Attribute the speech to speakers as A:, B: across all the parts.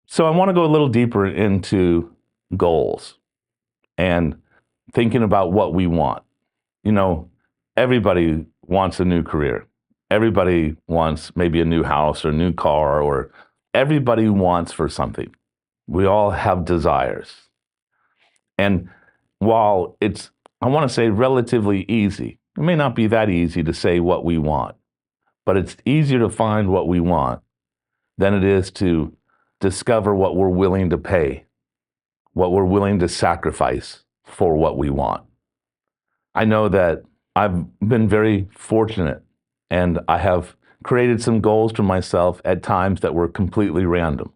A: So I want to go a little deeper into goals and thinking about what we want. You know, everybody wants a new career. Everybody wants maybe a new house or a new car, or everybody wants for something. We all have desires. And while it's, I want to say, relatively easy, it may not be that easy to say what we want, but it's easier to find what we want than it is to discover what we're willing to pay, what we're willing to sacrifice for what we want. I know that I've been very fortunate and I have created some goals for myself at times that were completely random.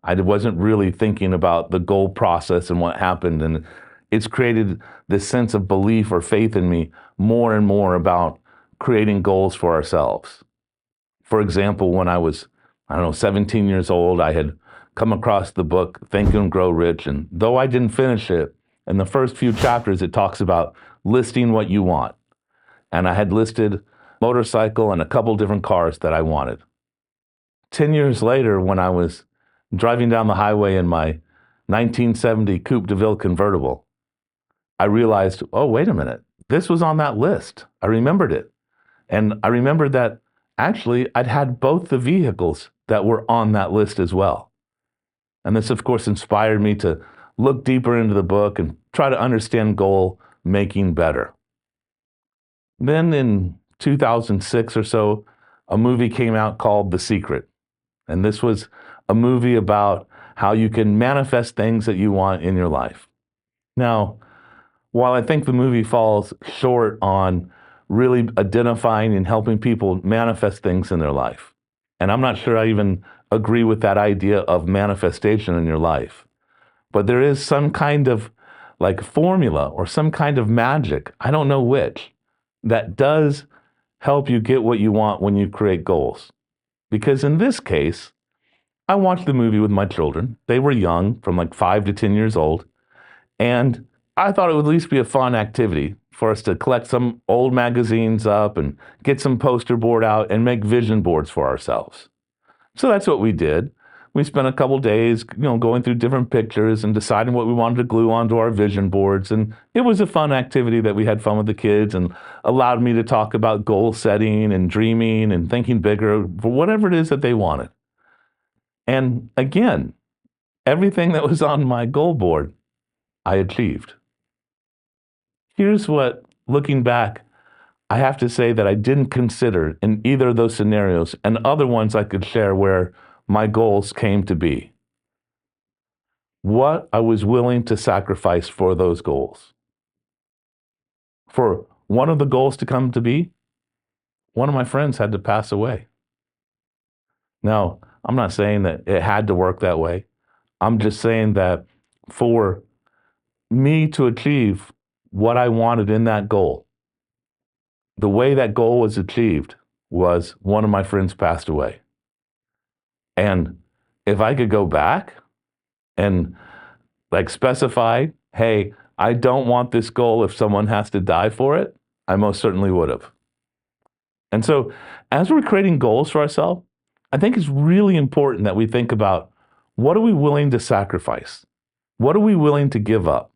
A: I wasn't really thinking about the goal process and what happened. And it's created this sense of belief or faith in me more and more about creating goals for ourselves. For example, when I was, 17 years old, I had come across the book Think and Grow Rich. And though I didn't finish it, in the first few chapters, it talks about listing what you want. And I had listed motorcycle and a couple different cars that I wanted. 10 years later, when I was driving down the highway in my 1970 Coupe de Ville convertible, I realized, oh, wait a minute, this was on that list. I remembered it. And I remembered that actually I'd had both the vehicles that were on that list as well. And this, of course, inspired me to look deeper into the book and try to understand goal making better. Then in 2006 or so, a movie came out called The Secret. And this was a movie about how you can manifest things that you want in your life. Now, while I think the movie falls short on really identifying and helping people manifest things in their life, and I'm not sure I even agree with that idea of manifestation in your life, but there is some kind of like formula or some kind of magic, I don't know which, that does help you get what you want when you create goals. Because in this case, I watched the movie with my children. They were young, from like 5 to 10 years old. And I thought it would at least be a fun activity for us to collect some old magazines up and get some poster board out and make vision boards for ourselves. So that's what we did. We spent a couple days, going through different pictures and deciding what we wanted to glue onto our vision boards. And it was a fun activity that we had fun with the kids and allowed me to talk about goal setting and dreaming and thinking bigger for whatever it is that they wanted. And again, everything that was on my goal board, I achieved. Here's what, looking back, I have to say that I didn't consider in either of those scenarios and other ones I could share where my goals came to be. What I was willing to sacrifice for those goals. For one of the goals to come to be, one of my friends had to pass away. Now, I'm not saying that it had to work that way. I'm just saying that for me to achieve what I wanted in that goal, the way that goal was achieved was one of my friends passed away. And if I could go back and like specify, hey, I don't want this goal if someone has to die for it, I most certainly would have. And so as we're creating goals for ourselves, I think it's really important that we think about, what are we willing to sacrifice? What are we willing to give up?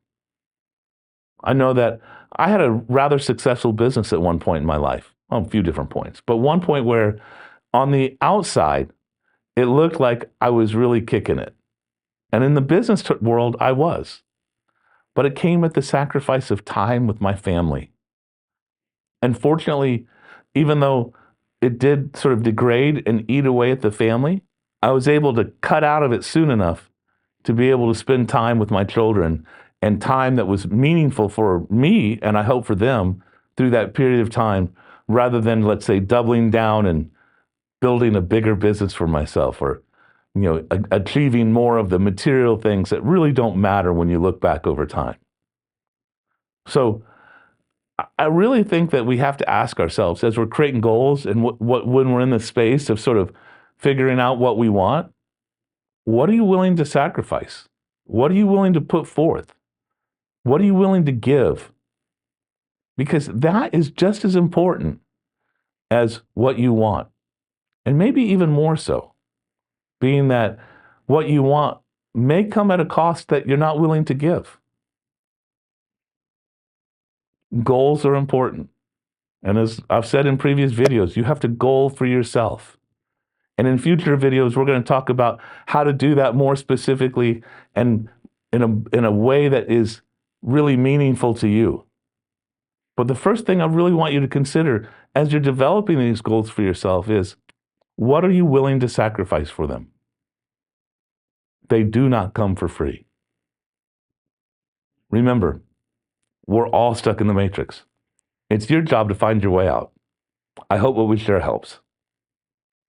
A: I know that I had a rather successful business at one point in my life, well, a few different points, but one point where on the outside, it looked like I was really kicking it. And in the business world, I was. But it came at the sacrifice of time with my family. And fortunately, even though it did sort of degrade and eat away at the family, I was able to cut out of it soon enough to be able to spend time with my children, and time that was meaningful for me and I hope for them through that period of time, rather than, let's say, doubling down and building a bigger business for myself, or achieving more of the material things that really don't matter when you look back over time. So I really think that we have to ask ourselves, as we're creating goals and when we're in the space of sort of figuring out what we want, what are you willing to sacrifice? What are you willing to put forth? What are you willing to give? Because that is just as important as what you want, and maybe even more so, being that what you want may come at a cost that you're not willing to give. Goals are important. And as I've said in previous videos, you have to goal for yourself. And in future videos, we're going to talk about how to do that more specifically and in a way that is really meaningful to you. But the first thing I really want you to consider as you're developing these goals for yourself is, what are you willing to sacrifice for them? They do not come for free. Remember, we're all stuck in the matrix. It's your job to find your way out. I hope what we share helps.